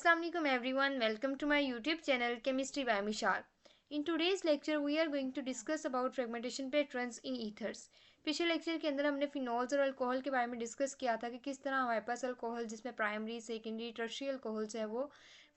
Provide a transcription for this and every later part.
Assalamu alaikum everyone, welcome to my YouTube channel Chemistry by Mishal. In today's lecture we are going to discuss about fragmentation patterns in ethers. पिछले lecture के अंदर हमने phenols और alcohol के बारे में discuss किया था कि किस तरह हमारे पास अल्कोहल जिसमें प्राइमरी सेकेंडरी टर्शियरी अल्कोहल्स है वो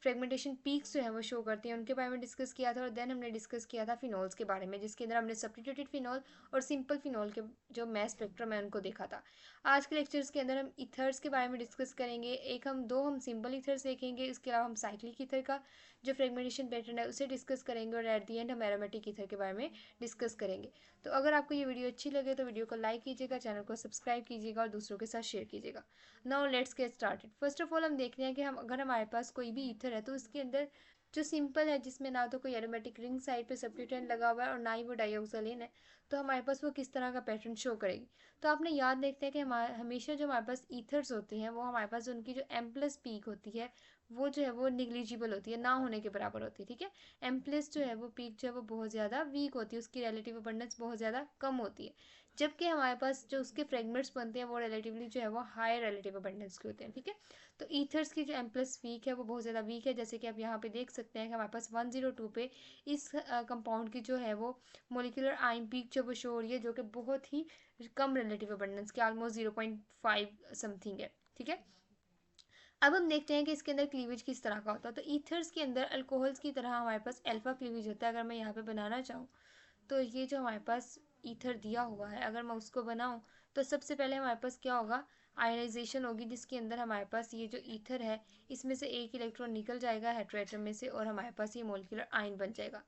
फ्रेगमेंटेशन पीक्स जो है वो शो करती हैं, उनके बारे में डिस्कस किया था। और देन हमने डिस्कस किया था फिनॉल्स के बारे में, जिसके अंदर हमने सब्स्टिट्यूटेड फिनॉल और सिंपल फिनॉल के जो मैस स्पेक्ट्रम है उनको देखा था। आज के लेक्चर्स के अंदर हम ईथर्स के बारे में डिस्कस करेंगे। हम सिंपल ईथर्स देखेंगे, इसके अलावा हम साइक्लिक ईथर का जो फ्रेगमेंटेशन पैटर्न है उसे डिस्कस करेंगे और एट दी एंड हम एरोमेटिक ईथर के बारे में डिस्कस करेंगे। तो अगर आपको ये वीडियो अच्छी लगे तो वीडियो को लाइक कीजिएगा, चैनल को सब्सक्राइब कीजिएगा और दूसरों के साथ शेयर कीजिएगा। Now let's get started. First of all हम देख रहे हैं कि अगर हमारे पास कोई भी ईथर है तो उसके अंदर जो सिंपल है, जिसमें ना तो कोई एरोमेटिक रिंग साइड पे सब्स्टिट्यूएंट लगा हुआ है और ना ही वो डाइऑक्सालेन है, तो हमारे पास वो किस तरह का पैटर्न शो करेगी। तो आपने याद देखते हैं कि हमेशा जो हमारे पास ईथर्स होती हैं वो हमारे पास उनकी जो एम प्लस पीक होती है वो जो है वो निग्लिजिबल होती है, ना होने के बराबर होती है। ठीक है, एम प्लस जो है वो पीक जो है वो बहुत ज़्यादा वीक होती है, उसकी रिलेटिव अबंडेंस बहुत ज़्यादा कम होती है। जबकि हमारे पास जो उसके फ्रेगमेंट्स बनते हैं वो रिलेटिवली जो है वो हाई रिलेटिव अबंडेंस के होते हैं। ठीक है, तो ईथर्स की जो एम प्लस वीक है वो बहुत ज़्यादा वीक है। जैसे कि आप यहाँ पे देख सकते हैं कि हमारे पास 102 पे इस कंपाउंड की जो है वो मोलिकुलर आयन पीक जो वो शो हो रही है, जो कि बहुत ही कम रिलेटिव अबंडेंस की, ऑलमोस्ट 0.5 समथिंग है। ठीक है, अब हम देखते हैं कि इसके अंदर क्लीवेज किस तरह का होता है। तो ईथर्स के अंदर अल्कोहल्स की तरह हमारे पास अल्फा क्लीवेज होता है। अगर मैं यहाँ पे बनाना चाहूँ तो ये जो हमारे पास ईथर दिया हुआ है, अगर मैं उसको बनाऊँ तो सबसे पहले हमारे पास क्या होगा, आयनाइजेशन होगी, जिसके अंदर हमारे पास ये जो ईथर है इसमें से एक इलेक्ट्रॉन निकल जाएगा हेटेरोएटम में से और हमारे पास ये मोलिकुलर आयन बन जाएगा।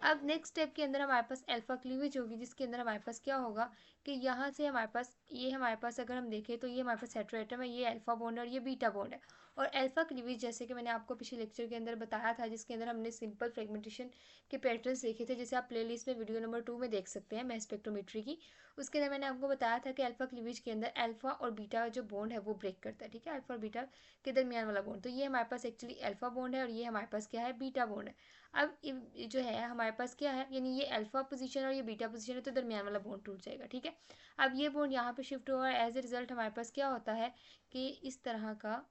अब नेक्स्ट स्टेप के अंदर हमारे पास अल्फा क्लीवेज होगी, जिसके अंदर हमारे पास क्या होगा कि यहाँ से हमारे पास अगर हम देखें तो ये हमारे पास हेटेरोएटम है, ये अल्फा बॉन्ड है और ये बीटा बॉन्ड है। और अल्फा क्लीवेज जैसे कि मैंने आपको पिछले लेक्चर के अंदर बताया था, जिसके अंदर हमने सिंपल फ्रेगमेंटेशन के पैटर्न्स देखे थे, जैसे आप प्लेलिस्ट में वीडियो नंबर 2 में देख सकते हैं मैस स्पेक्ट्रोमेट्री की। उसके अंदर मैंने आपको बताया था कि अल्फा क्लीवेज के अंदर अल्फा और बीटा जो बॉन्ड है वो ब्रेक करता है। ठीक है, अल्फा और बीटा के दरमियान वाला बॉन्ड, तो ये हमारे पास एक्चुअली अल्फा बॉन्ड है और ये हमारे पास क्या है, बीटा बॉन्ड है। अब जो है हमारे पास क्या है, यानी ये अल्फा पोजीशन और ये बीटा पोजीशन है, तो दरमियान वाला बॉन्ड टूट जाएगा। ठीक है, अब ये बॉन्ड यहाँ पे शिफ्ट हुआ है, एज ए रिजल्ट हमारे पास क्या होता है कि इस तरह का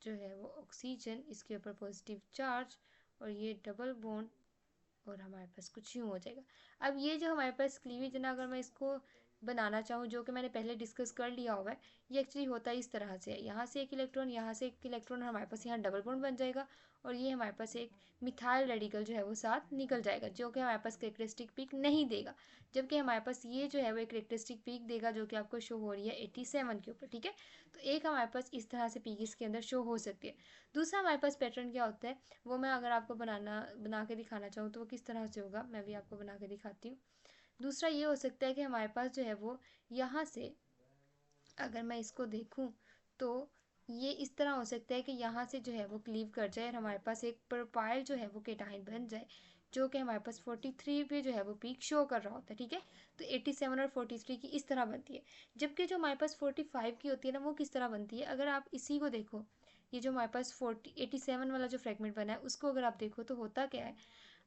जो है वो ऑक्सीजन, इसके ऊपर पॉजिटिव चार्ज और ये डबल बॉन्ड और हमारे पास कुछ यूँ हो जाएगा। अब ये जो हमारे पास क्लीवेज है ना, अगर मैं इसको बनाना चाहूँ, जो कि मैंने पहले डिस्कस कर लिया हुआ है, ये एक्चुअली होता है इस तरह से है, यहाँ से एक इलेक्ट्रॉन, यहाँ से एक इलेक्ट्रॉन, हमारे पास यहाँ डबल बॉन्ड बन जाएगा और ये हमारे पास एक मिथाइल रेडिकल जो है वो साथ निकल जाएगा, जो कि हमारे पास कैरेक्टरिस्टिक पीक नहीं देगा। जबकि हमारे पास ये जो है वो एक कैरेक्टरिस्टिक पीक देगा, जो कि आपको शो हो रही है 87 के ऊपर। ठीक है, तो एक हमारे पास इस तरह से पीक इसके अंदर शो हो सकती है। दूसरा हमारे पास पैटर्न क्या होता है वो मैं अगर आपको बना के दिखाना चाहूँ तो वो किस तरह से होगा, मैं भी आपको बना के दिखाती हूँ। दूसरा ये हो सकता है कि हमारे पास जो है वो यहाँ से अगर मैं इसको देखूँ तो ये इस तरह हो सकता है कि यहाँ से जो है वो क्लीव कर जाए और हमारे पास एक प्रोपाइल जो है वो केटाइन बन जाए, जो कि हमारे पास 43 पे जो है वो पीक शो कर रहा होता है। ठीक है, तो 87 और 43 की इस तरह बनती है। जबकि जो हमारे पास 45 की होती है ना, वो किस तरह बनती है, अगर आप इसी को देखो, ये जो हमारे पास 87 वाला जो फ्रेगमेंट बना है उसको अगर आप देखो तो होता क्या है,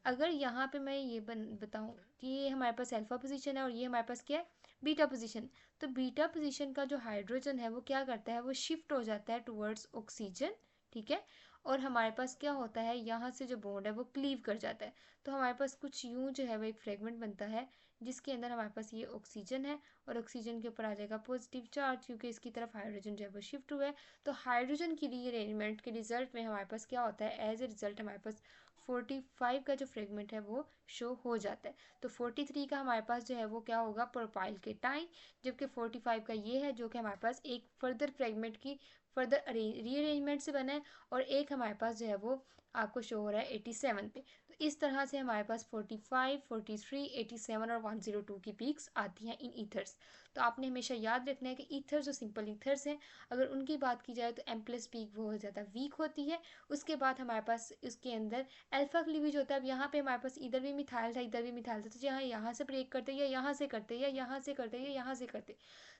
अगर यहाँ पे मैं ये बताऊँ कि ये हमारे पास अल्फा पोजीशन है और ये हमारे पास क्या है, बीटा पोजीशन। तो बीटा पोजीशन का जो हाइड्रोजन है वो क्या करता है, वो शिफ्ट हो जाता है टुवर्ड्स ऑक्सीजन। ठीक है, और हमारे पास क्या होता है, यहाँ से जो बॉन्ड है वो क्लीव कर जाता है। तो हमारे पास कुछ यूँ जो है वो एक फ्रेगमेंट बनता है, जिसके अंदर हमारे पास ये ऑक्सीजन है और ऑक्सीजन के ऊपर आ जाएगा पॉजिटिव चार्ज, क्योंकि इसकी तरफ हाइड्रोजन जो है वो शिफ्ट हुआ है। तो हाइड्रोजन की रीअरेंजमेंट के रिजल्ट में हमारे पास क्या होता है, एज ए रिजल्ट हमारे पास 45 का जो फ्रेगमेंट है वो शो हो जाता है। तो 43 का हमारे पास जो है वो क्या होगा, प्रोपाइल के टाइम, जबकि 45 का ये है जो कि हमारे पास एक फर्दर फ्रेगमेंट की फर्दर रीअरेंजमेंट से बना है और एक हमारे पास जो है वो आपको शो हो रहा है 87 पे। तो इस तरह से हमारे पास 45, 43, 87 और 102 की पीक्स आती हैं इन ईथर्स। तो आपने हमेशा याद रखना है कि ईथर जो सिंपल ईथर्स हैं, अगर उनकी बात की जाए तो एम प्लस पीक बहुत ज़्यादा वीक होती है। उसके बाद हमारे पास इसके अंदर अल्फा क्लीवेज होता है। अब यहाँ पे हमारे पास इधर भी मिथाइल था, इधर भी मिथाइल था, तो यहाँ से ब्रेक करते या यहाँ से करते या यहाँ से करते या यहाँ से करते,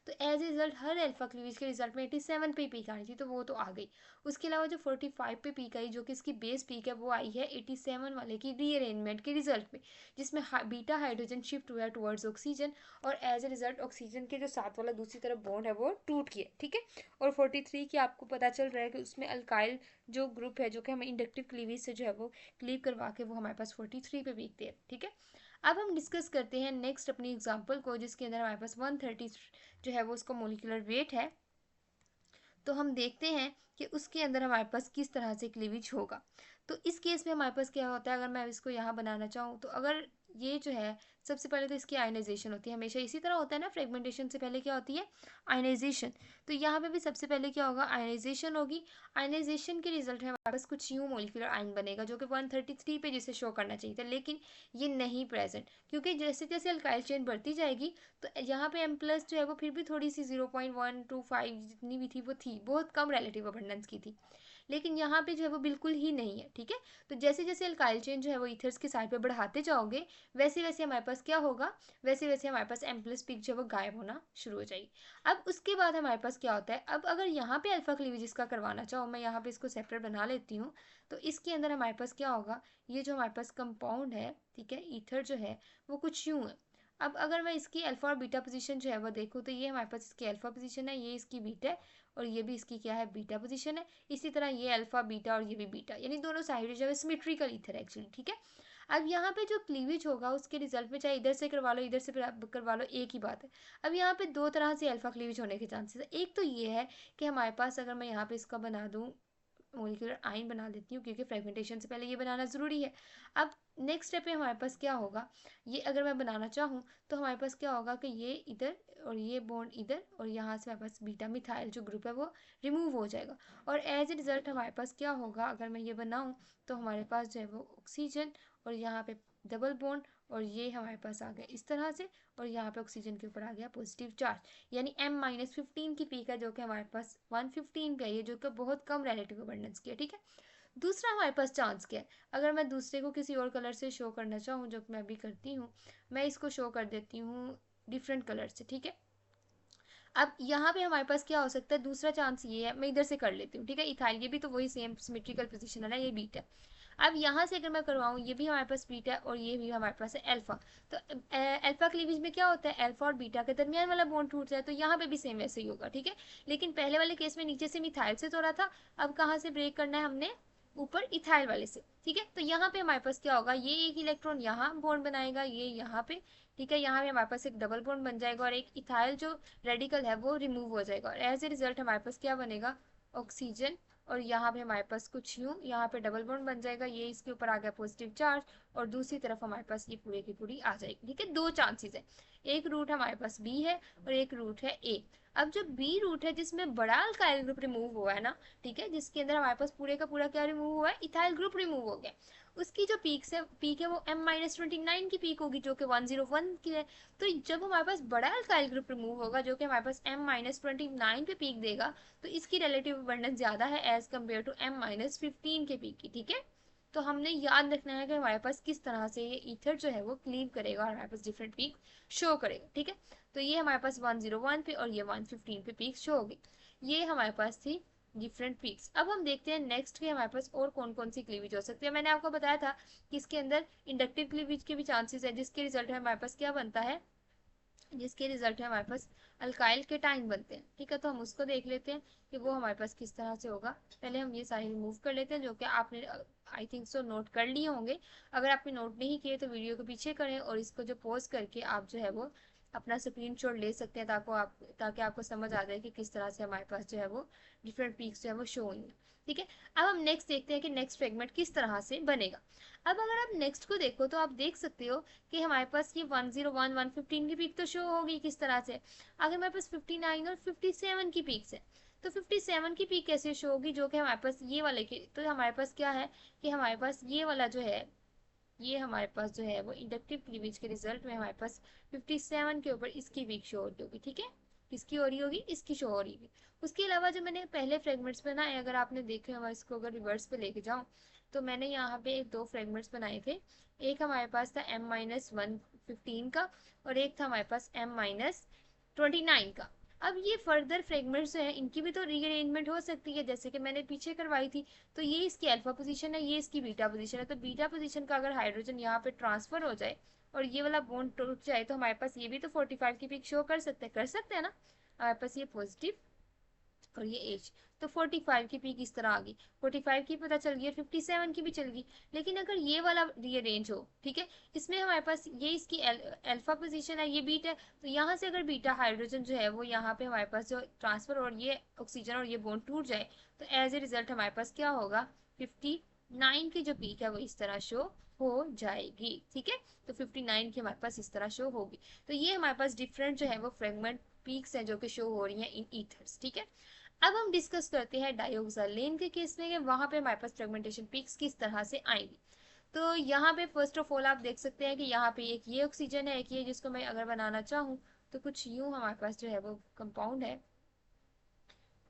तो एज ए रिजल्ट हर अल्फा क्लीवेज के रिजल्ट में 87 पे पीक आनी थी, तो वो तो आ गई। उसके अलावा जो 45 पे पीक आई, जो कि इसकी बेस पीक है, वो आई है 87 वाले की की रीअरेंजमेंट के रिजल्ट में, जिसमें बीटा हाइड्रोजन शिफ्ट हुआ टुवर्ड्स ऑक्सीजन और एज ए रिजल्ट ऑक्सीजन के जो साथ वाला दूसरी तरफ बॉन्ड है वो टूट गया, ठीक है। और 43 की आपको पता चल रहा है कि उसमें अल्काइल जो ग्रुप है जो कि हमें इंडक्टिव क्लीवेज से जो है वो क्लीव करवा के वो हमारे पास 43 पे बिकते हैं, ठीक है। अब हम डिस्कस करते हैं नेक्स्ट अपनी एग्जांपल को, जिसके अंदर हमारे पास 130 जो है वो उसका मोलिकुलर वेट है। तो हम देखते हैं कि उसके अंदर हमारे पास किस तरह से क्लीवेज होगा। तो इस केस में हमारे पास क्या होता है, अगर मैं इसको यहाँ बनाना चाहूँ तो अगर ये जो है सबसे पहले तो इसकी आयनाइजेशन होती है, हमेशा इसी तरह होता है ना, फ्रेगमेंटेशन से पहले क्या होती है, आयनाइजेशन। तो यहाँ पे भी सबसे पहले क्या होगा, आयनाइजेशन होगी। आयनाइजेशन के रिजल्ट में हमारे पास कुछ यूं मोलिकुलर आयन बनेगा जो कि 133 पे जिसे शो करना चाहिए था, लेकिन ये नहीं प्रेजेंट, क्योंकि जैसे जैसे अल्काइल चेन बढ़ती जाएगी तो यहाँ पे M प्लस जो है वो फिर भी थोड़ी सी 0.125 जितनी भी थी वो थी, बहुत कम रिलेटिव अबंडेंस की थी, लेकिन यहाँ पे जो है वो बिल्कुल ही नहीं है, ठीक है। तो जैसे जैसे अल्काइल चेन जो है वो ईथर्स की साइड पे बढ़ाते जाओगे वैसे वैसे हमारे पास क्या होगा, वैसे वैसे हमारे पास M प्लस पीक जो है वो गायब होना शुरू हो जाएगी। अब उसके बाद हमारे पास क्या होता है, अब अगर यहाँ पे अल्फा क्लीवेज इसका करवाना चाहो, मैं यहाँ पे इसको सेपरेट बना लेती हूँ, तो इसके अंदर हमारे पास क्या होगा, ये जो हमारे पास कंपाउंड है, ठीक है, ईथर जो है वो कुछ यूँ है। अब अगर मैं इसकी अल्फा और बीटा पोजीशन जो है वो देखूँ तो ये हमारे पास इसकी अल्फा पोजीशन है, ये इसकी बीटा है, और ये भी इसकी क्या है, बीटा पोजीशन है। इसी तरह ये अल्फा बीटा और ये भी बीटा, यानी दोनों साइड जो है सिमेट्रिकल ईथर है एक्चुअली, ठीक है। अब यहाँ पे जो क्लीवेज होगा उसके रिजल्ट में चाहे इधर से करवा लो इधर से करवा लो, एक ही बात है। अब यहाँ पे दो तरह से अल्फा क्लीवेज होने के चांसेस है। एक तो ये है कि हमारे पास, अगर मैं यहाँ पे इसका बना दूँ मोलिकुलर आयन बना देती हूँ, क्योंकि फ्रेगमेंटेशन से पहले ये बनाना ज़रूरी है। अब नेक्स्ट स्टेप पे हमारे पास क्या होगा, ये अगर मैं बनाना चाहूँ तो हमारे पास क्या होगा कि ये इधर और ये बॉन्ड इधर, और यहाँ से हमारे पास बीटा मिथाइल जो ग्रुप है वो रिमूव हो जाएगा, और एज ए रिजल्ट हमारे पास क्या होगा, अगर मैं ये बनाऊँ तो हमारे पास जो है वो ऑक्सीजन और यहाँ पे डबल बॉन्ड, और ये हमारे पास आ गया इस तरह से, और यहाँ पे ऑक्सीजन के ऊपर आ गया पॉजिटिव चार्ज, यानी M-15 की पीक है जो कि हमारे पास 115 पे है, ये जो कि बहुत कम रिलेटिव अबंडेंस की है, ठीक है। दूसरा हमारे पास चांस क्या है, अगर मैं दूसरे को किसी और कलर से शो करना चाहूँ, जो मैं अभी करती हूँ, मैं इसको शो कर देती हूँ डिफरेंट कलर से, ठीक है। अब यहाँ पे हमारे पास क्या हो सकता है, दूसरा चांस ये है, मैं इधर से कर लेती हूँ, ठीक है, इथाइल, ये भी तो वही सेम सिमेट्रिकल पोजीशन है ना, ये बीटा। अब यहाँ से अगर मैं करवाऊँ, ये भी हमारे पास बीटा और ये भी हमारे पास है अल्फा, तो अल्फा क्लीवेज में क्या होता है, अल्फा और बीटा के दरमियान वाला बॉन्ड टूट जाए, तो यहाँ पे भी सेम वैसे ही होगा, ठीक है। लेकिन पहले वाले केस में नीचे से मिथाइल से तोड़ा था, अब कहाँ से ब्रेक करना है हमने, ऊपर इथाइल वाले से, ठीक है। तो यहाँ पे हमारे पास क्या होगा, ये एक इलेक्ट्रॉन यहाँ बॉन्ड बनाएगा, ये यहाँ पे, ठीक है, यहाँ पे हमारे पास एक डबल बॉन्ड बन जाएगा और एक इथाइल जो रेडिकल है वो रिमूव हो जाएगा, और एज ए रिजल्ट हमारे पास क्या बनेगा, ऑक्सीजन, और यहाँ पे हमारे पास कुछ यूँ, यहाँ पे डबल बॉन्ड बन जाएगा, ये इसके ऊपर आ गया पॉजिटिव चार्ज, और दूसरी तरफ हमारे पास ये पूरे की पूरी आ जाएगी, ठीक है। दो चांसेस है, एक रूट हमारे पास बी है और एक रूट है ए। अब जो बी रूट है जिसमें बड़ा अल्काइल ग्रुप रिमूव हुआ है ना, ठीक है, जिसके अंदर हमारे पास पूरे का पूरा क्या रिमूव हुआ है, इथाइल ग्रुप रिमूव हो गया, उसकी जो पीक है वो M-29 की पीक होगी जो कि 101 की है। तो जब हमारे पास बड़ा अल्काइल ग्रुप रिमूव होगा जो कि हमारे पास M-29 पे पीक देगा, तो इसकी रिलेटिव अबंडेंस ज्यादा है एज कम्पेयर टू M-15 के पीक की, ठीक है। तो हमने याद रखना है कि हमारे पास किस तरह से ये ईथर जो है वो क्लीव करेगा और हमारे पास डिफरेंट पीक शो करेगा, ठीक है। तो ये हमारे पास 101 पे और ये 115 पे पीक शो होगी, ये हमारे पास थी डिफरेंट पीक्स। अब हम देखते हैं नेक्स्ट के हमारे पास और कौन कौन सी क्लीवेज हो सकती है। मैंने आपको बताया था कि इसके अंदर इंडक्टिव क्लीवेज के भी चांसेस है, जिसके रिजल्ट में हमारे पास क्या बनता है, जिसके रिजल्ट में हमारे पास अल्काइल केटाइन बनते हैं, ठीक है। तो हम उसको देख लेते हैं कि वो हमारे पास किस तरह से होगा। पहले हम ये सारे रिमूव कर लेते हैं जो कि आपने आई थिंक सो नोट कर लिए होंगे। अगर आपने नोट नहीं किए तो वीडियो को पीछे करें और इसको जो पॉज करके आप जो है वो अपना स्क्रीनशॉट ले सकते हैं, ताकि आपको समझ आ जाए कि किस तरह से हमारे पास जो है वो डिफरेंट पीक्स जो है वो शो होंगे, ठीक है। अब हम नेक्स्ट देखते हैं कि नेक्स्ट फ्रेगमेंट किस तरह से बनेगा। अब अगर आप नेक्स्ट को देखो तो आप देख सकते हो कि हमारे पास ये 101 115 की पीक तो शो होगी किस तरह से, अगर हमारे पास 59 और 57 की पीक्स है, तो 57 की पीक कैसे शो होगी, जो कि हमारे पास ये वाले के, तो हमारे पास क्या है कि हमारे पास ये वाला जो है, ये हमारे पास जो है वो इंडक्टिव क्लीवेज के रिजल्ट में हमारे पास 57 के ऊपर इसकी वीक शो होगी, ठीक है। किसकी हो रही होगी, इसकी शो हो रही होगी। उसके अलावा जो मैंने पहले फ्रेगमेंट्स बनाए, अगर आपने देखे हो, इसको अगर रिवर्स पे लेके जाऊं तो मैंने यहाँ पे एक दो फ्रेगमेंट्स बनाए थे। एक हमारे पास था M-115 का और एक था हमारे पास M-29 का। अब ये फर्दर फ्रेगमेंट्स हैं, इनकी भी तो रीअरेंजमेंट हो सकती है, जैसे कि मैंने पीछे करवाई थी। तो ये इसकी अल्फा पोजीशन है, ये इसकी बीटा पोजीशन है। तो बीटा पोजीशन का अगर हाइड्रोजन यहाँ पे ट्रांसफर हो जाए और ये वाला बॉन्ड टूट जाए, तो हमारे पास ये भी तो 45 की पीक शो कर सकते हैं ना। हमारे पास ये पॉजिटिव और ये एच, तो 45 की पीक इस तरह आ गई, 45 की पता चल गई और 57 की भी चल गई। लेकिन अगर ये वाला रीअरेंज हो, ठीक है, इसमें हमारे पास ये इसकी अल्फा पोजीशन है, ये बीटा है, तो यहाँ से अगर बीटा हाइड्रोजन जो है वो यहाँ पे हमारे पास जो ट्रांसफर और ये ऑक्सीजन और ये बॉन्ड टूट जाए, तो एज ए रिजल्ट हमारे पास क्या होगा, 59 की जो पीक है वो इस तरह शो हो जाएगी। ठीक है, तो 59 की हमारे पास इस तरह शो होगी। तो ये हमारे पास डिफरेंट जो है वो फ्रेगमेंट पीक्स हैं जो कि शो हो रही हैं इन ईथर्स। ठीक है, अब हम डिस्कस करते हैं डाइऑक्सालेन के केस में कि वहां पे हमारे पास फ्रेगमेंटेशन पीक्स किस तरह से आएंगी। तो यहाँ पे फर्स्ट ऑफ ऑल आप देख सकते हैं कि यहाँ पे एक ये ऑक्सीजन है, एक ये, जिसको मैं अगर बनाना चाहूँ तो कुछ यूं हमारे पास जो है वो कंपाउंड है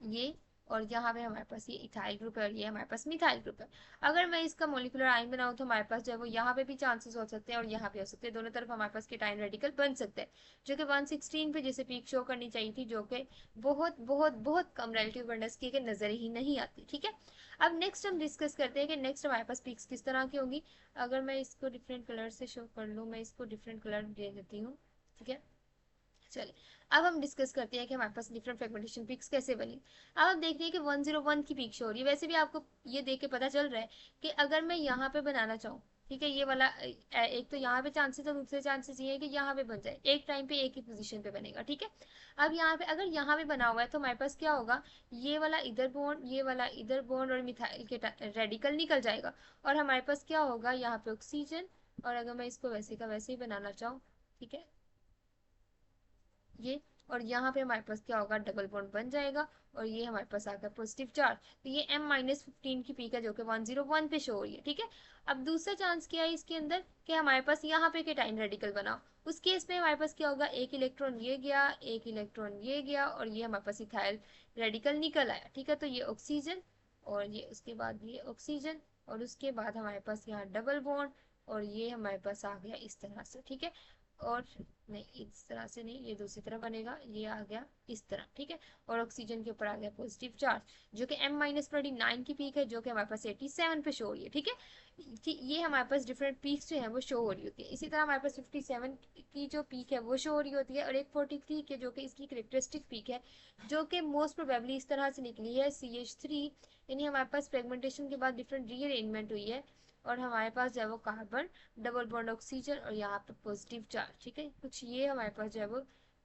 ये, और यहाँ पे हमारे पास ये इथाइल ग्रुप है और ये हमारे पास मिथाइल ग्रुप है। अगर मैं इसका मोलिकुलर आयन बनाऊँ तो हमारे पास जो है वो यहाँ पे भी चांसेस हो सकते हैं और यहाँ पे हो सकते हैं, दोनों तरफ हमारे पास केटाइन रेडिकल बन सकते हैं, जो कि 116 पे जैसे पीक शो करनी चाहिए थी, जो कि बहुत बहुत बहुत कम रिलेटिव अबंडेंस की नजर ही नहीं आती। ठीक है, अब नेक्स्ट हम डिस्कस करते हैं कि नेक्स्ट हमारे पास पीक्स किस तरह की होंगी। अगर मैं इसको डिफरेंट कलर से शो कर लूँ, मैं इसको डिफरेंट कलर दे देती हूँ। ठीक है, चलिए अब हम डिस्कस करते हैं कि हमारे पास डिफरेंट फ्रेगमेंटेशन पीक्स कैसे बनी। अब आप देख रहे हैं कि 101 की पीक शो हो रही है। वैसे भी आपको ये देख के पता चल रहा है कि अगर मैं यहाँ पे बनाना चाहूँ, ठीक है, ये वाला एक तो यहाँ पे चांसेस है, दूसरे चांसेस ये है कि यहाँ पे बन जाए, एक टाइम पे एक ही पोजीशन पे बनेगा। ठीक है, अब यहाँ पे अगर यहाँ पे बना हुआ है तो हमारे पास क्या होगा, ये वाला इधर बॉन्ड, ये वाला इधर बॉन्ड और मिथाइल के रेडिकल निकल जाएगा और हमारे पास क्या होगा यहाँ पे ऑक्सीजन। और अगर मैं इसको वैसे का वैसे ही बनाना चाहूँ, ठीक है, ये, और यहाँ पे हमारे पास क्या होगा, डबल बॉन्ड बन जाएगा और ये हमारे पास आ गया पॉजिटिव चार्ज। तो ये M-15 की पीक है जो कि 101 पे शो हो रही है। ठीक है, अब दूसरा चांस क्या है इसके अंदर कि हमारे पास यहाँ पे केटाइन रेडिकल बना, उस केस में हमारे पास क्या होगा, एक इलेक्ट्रॉन ये गया, एक इलेक्ट्रॉन ये गया और ये हमारे पास इथाइल रेडिकल निकल आया। ठीक है, तो ये ऑक्सीजन और ये उसके बाद ये ऑक्सीजन और उसके बाद हमारे पास यहाँ डबल बॉन्ड और ये हमारे पास आ गया इस तरह से। ठीक है, और नहीं, इस तरह से नहीं, ये दूसरी तरफ बनेगा, ये आ गया इस तरह। ठीक है, और ऑक्सीजन के ऊपर आ गया पॉजिटिव चार्ज जो कि M-29 की पीक है, जो कि हमारे पास 87 पे शो हो रही है। ठीक है, ये हमारे पास डिफरेंट पीक्स जो है वो शो हो रही होती है। इसी तरह हमारे पास 57 की जो पीक है वो शो हो रही होती है और एक 43 के जो कि इसकी करेक्टरिस्टिक पीक है, जो कि मोस्ट प्रोबेबली इस तरह से निकली है CH3, यानी हमारे पास फ्रेगमेंटेशन के बाद डिफरेंट रीअरेंजमेंट हुई है और हमारे पास जो है वो कार्बन, डबल बॉन्ड ऑक्सीजन और यहाँ पे पॉजिटिव चार्ज। ठीक है, कुछ ये हमारे पास जो है वो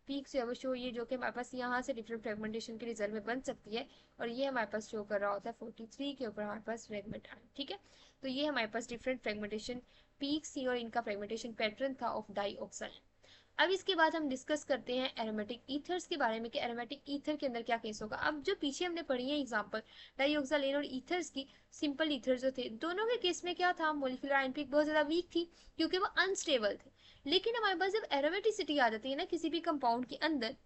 पीक जो है वो शो, ये जो कि हमारे पास यहाँ से डिफरेंट फ्रेगमेंटेशन के रिजल्ट में बन सकती है और ये हमारे पास शो कर रहा होता है 43 के ऊपर हमारे पास फ्रेगमेंट आए। ठीक है, तो ये हमारे पास डिफरेंट फ्रेगमेंटेशन पीक्स थी और इनका फ्रेगमेंटेशन पैटर्न था ऑफ डाइऑक्साइड। अब इसके बाद हम डिस्कस करते हैं एरोमेटिक ईथर्स के बारे में कि एरोमेटिक ईथर के अंदर क्या केस होगा। अब जो पीछे हमने पढ़ी है एग्जांपल डाइऑक्सालेन और ईथर्स की, सिंपल ईथर जो थे, दोनों के केस में क्या था, मोलिकुलर आयन पीक बहुत ज्यादा वीक थी क्योंकि वो अनस्टेबल थे। लेकिन हमारे पास जब एरोमेटिसिटी आ जाती है ना किसी भी कंपाउंड के अंदर,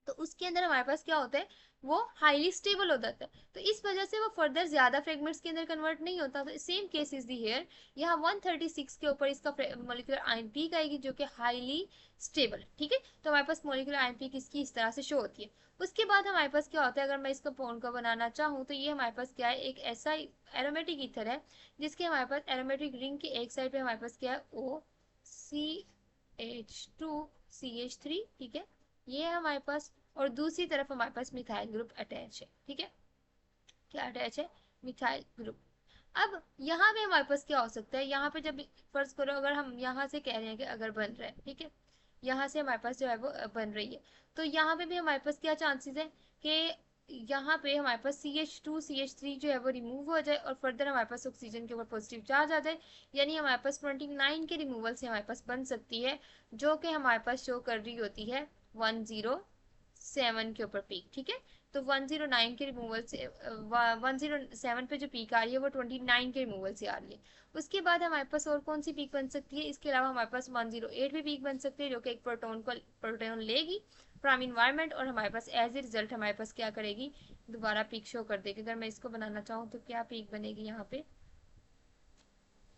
तो उसके अंदर हमारे पास क्या होता है, वो हाईली स्टेबल हो जाता है। तो इस वजह से वो फर्दर ज्यादा फ्रेगमेंट्स के अंदर कन्वर्ट नहीं होता। तो same case is the here, यहाँ 136 के ऊपर इसका मोलिकुलर आयन पीक आएगी जो कि हाईली स्टेबल है। ठीक है, तो हमारे पास मोलिकुलर आयन पीक इसकी इस तरह से शो होती है। उसके बाद हमारे पास क्या होता है, अगर मैं इसको बॉन्ड को बनाना चाहूँ तो ये हमारे पास क्या है, एक ऐसा एरोमेटिक ईथर है जिसके हमारे पास एरोमेटिक रिंग की एक साइड पे हमारे पास क्या है, OCH2CH3। ठीक है, ये है हमारे पास, और दूसरी तरफ हमारे पास मिथाइल ग्रुप अटैच है। ठीक है, क्या अटैच है, मिथाइल ग्रुप। अब यहाँ पे हमारे पास क्या हो सकता है, यहाँ पे जब फर्ज करो अगर हम यहाँ से कह रहे हैं कि अगर बन रहा है, ठीक है, यहाँ से हमारे पास जो है वो बन रही है, तो यहाँ पे भी हमारे पास क्या चांसेस है कि यहाँ पे हमारे पास CH2CH3 जो है वो रिमूव हो जाए और फर्दर हमारे पास ऑक्सीजन के ऊपर पॉजिटिव चार्ज आ जाए, यानी हमारे पास 29 के रिमूवल से हमारे पास बन सकती है, जो कि हमारे पास शो कर रही होती है 107 के ऊपर पीक। ठीक है, तो 109 के रिमूवल से 107 पे जो पीक आ रही है वो 29 के रिमूवल से आ रही है। उसके बाद हमारे पास और कौन सी पीक बन सकती है, इसके अलावा हमारे पास 108 भी पीक बन सकती है जो कि एक प्रोटोन लेगी फ्रॉम इन्वायरमेंट और हमारे पास एज ए रिजल्ट हमारे पास क्या करेगी, दोबारा पीक शो कर देगी। अगर मैं इसको बनाना चाहूँ तो क्या पीक बनेगी यहाँ पे,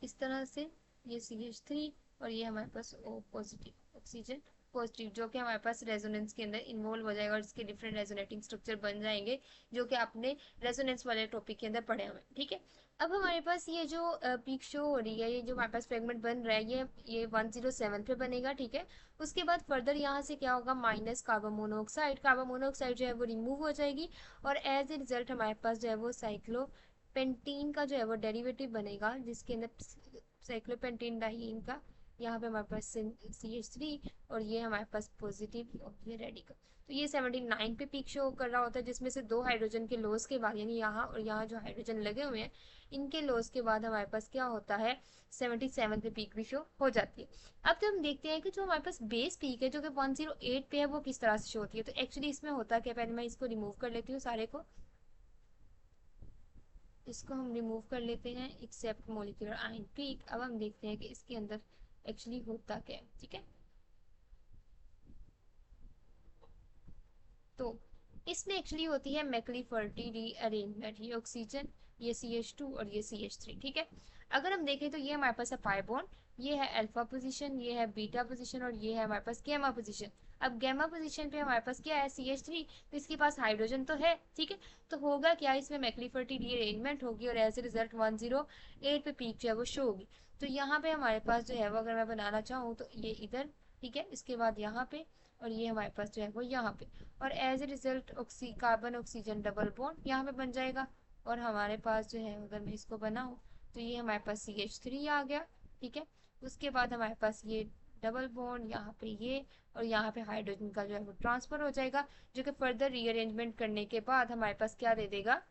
इस तरह से, ये CH3 और ये हमारे पास O पॉजिटिव ऑक्सीजन पॉजिटिव, जो कि हमारे पास रेजोनेंस के अंदर इन्वॉल्व हो जाएगा और इसके डिफरेंट रेजोनेटिंग स्ट्रक्चर बन जाएंगे, जो कि आपने रेजोनेंस वाले टॉपिक के अंदर पढ़े हुए, ठीक है। अब हमारे पास ये जो पीक शो हो रही है, ये जो हमारे पास फ्रेगमेंट बन रहा है, ये 107 पे बनेगा, ठीक है। उसके बाद फर्दर यहाँ से क्या होगा, minus carbon monoxide, carbon monoxide जो है वो रिमूव हो जाएगी, और एज ए रिजल्ट हमारे पास जो है वो साइक्लोपेंटीन का जो है वो डेरिवेटिव बनेगा, जिसके अंदर साइक्लोपेंटीन डाइईन का यहाँ पे हमारे पास CH3, और ये हमारे पास पॉजिटिव और ये रेडिकल। तो ये 79 पे पीक शो कर रहा होता है, जिसमें से 2 हाइड्रोजन के लोस के बाद, यानी यहाँ और यहाँ जो हाइड्रोजन लगे हुए हैं, इनके लॉस के बाद हमारे पास क्या होता है, 77 पे पीक भी शो हो जाती है। अब जब हम देखते हैं कि जो हमारे पास बेस पीक है जो कि 108 पे है, वो किस तरह से शो होती है, तो एक्चुअली इसमें होता क्या, पहले मैं इसको रिमूव कर लेती हूँ सारे को, इसको हम रिमूव कर लेते हैं एक्सेप्ट मोलिकुलर आयन पीक। अब हम देखते हैं कि इसके अंदर एक्चुअली होता क्या है, ठीक है। तो इसमें एक्चुअली होती है मैक्लीफर्टी रीअरेंजमेंट, ये ऑक्सीजन, ये CH2 और ये CH3, ठीक है। अगर हम देखें तो ये हमारे पास है पाई बॉन्ड, ये है अल्फा पोजीशन, ये है बीटा पोजीशन, और ये है हमारे पास गैमा पोजीशन। अब गैमा पोजीशन पे हमारे पास क्या है, CH3, तो इसके पास हाइड्रोजन तो है, ठीक है। तो होगा क्या, इसमें मैक्लीफर्टी रीअरेंजमेंट होगी और एज ए रिजल्ट 108 पे पीक जो है वो शो होगी। तो यहाँ पे हमारे पास जो है वो, अगर मैं बनाना चाहूँ तो ये इधर, ठीक है, इसके बाद यहाँ पे, और ये हमारे पास जो है वो यहाँ पे, और as a result carbon oxygen double bond यहाँ पे बन जाएगा। और हमारे पास जो है, अगर मैं इसको बनाऊँ तो ये हमारे पास CH3 आ गया, ठीक है। उसके बाद हमारे पास ये डबल बॉन्ड यहाँ पे ये, और यहाँ पे हाइड्रोजन का जो है वो ट्रांसफर हो जाएगा, जो कि फर्दर रीअरेंजमेंट करने के बाद हमारे पास क्या दे देगा,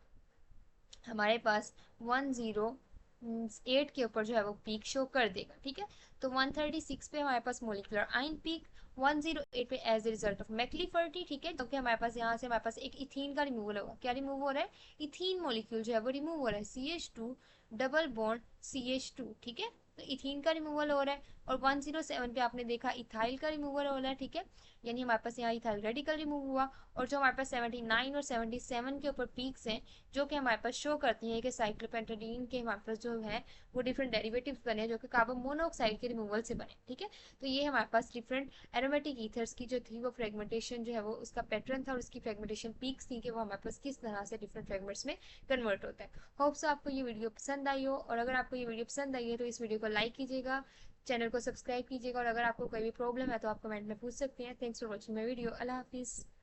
हमारे पास 108 के ऊपर जो है वो पीक शो कर देगा, ठीक है। तो 136 पे हमारे पास मोलिकुलर आयन पीक, 108 पे एज ए रिजल्ट ऑफ मैक्लीफर्टी, ठीक है। तो क्या हमारे पास यहाँ से हमारे पास एक इथीन का रिमूवल होगा, क्या रिमूव हो रहा है, इथीन मॉलिक्यूल जो है वो रिमूव हो रहा है, CH2 डबल बॉन्ड CH2, ठीक है। तो इथीन का रिमूवल हो रहा है, और 107 पे आपने देखा इथाइल का रिमूवल हो रहा है, ठीक है। यानी हमारे पास यहाँ इथाइल रेडिकल रिमूव हुआ, और जो हमारे पास 79 और 77 के ऊपर पीक्स हैं, जो कि हमारे पास शो करती हैं कि साइक्लोपेंटाडीन के हमारे पास जो है वो डिफरेंट डेरिवेटिव्स बने, जो कि कार्बन मोनोऑक्साइड के रिमूवल से बने, ठीक है। तो ये हमारे पास डिफरेंट एरोमेटिक ईथर्स की जो थी वो फ्रेगमेंटेशन जो है वो उसका पैटर्न था, और उसकी फ्रेगमेंटेशन पीक्स थी कि वो हमारे पास किस तरह से डिफरेंट फ्रेगमेंट्स में कन्वर्ट होता है। होप्स आपको ये वीडियो पसंद आई हो, और अगर आपको ये वीडियो पसंद आई है तो इस वीडियो को लाइक कीजिएगा, चैनल को सब्सक्राइब कीजिएगा, और अगर आपको कोई भी प्रॉब्लम है तो आप कमेंट में पूछ सकते हैं। Thanks for watching my video. अल्लाह हाफिज़।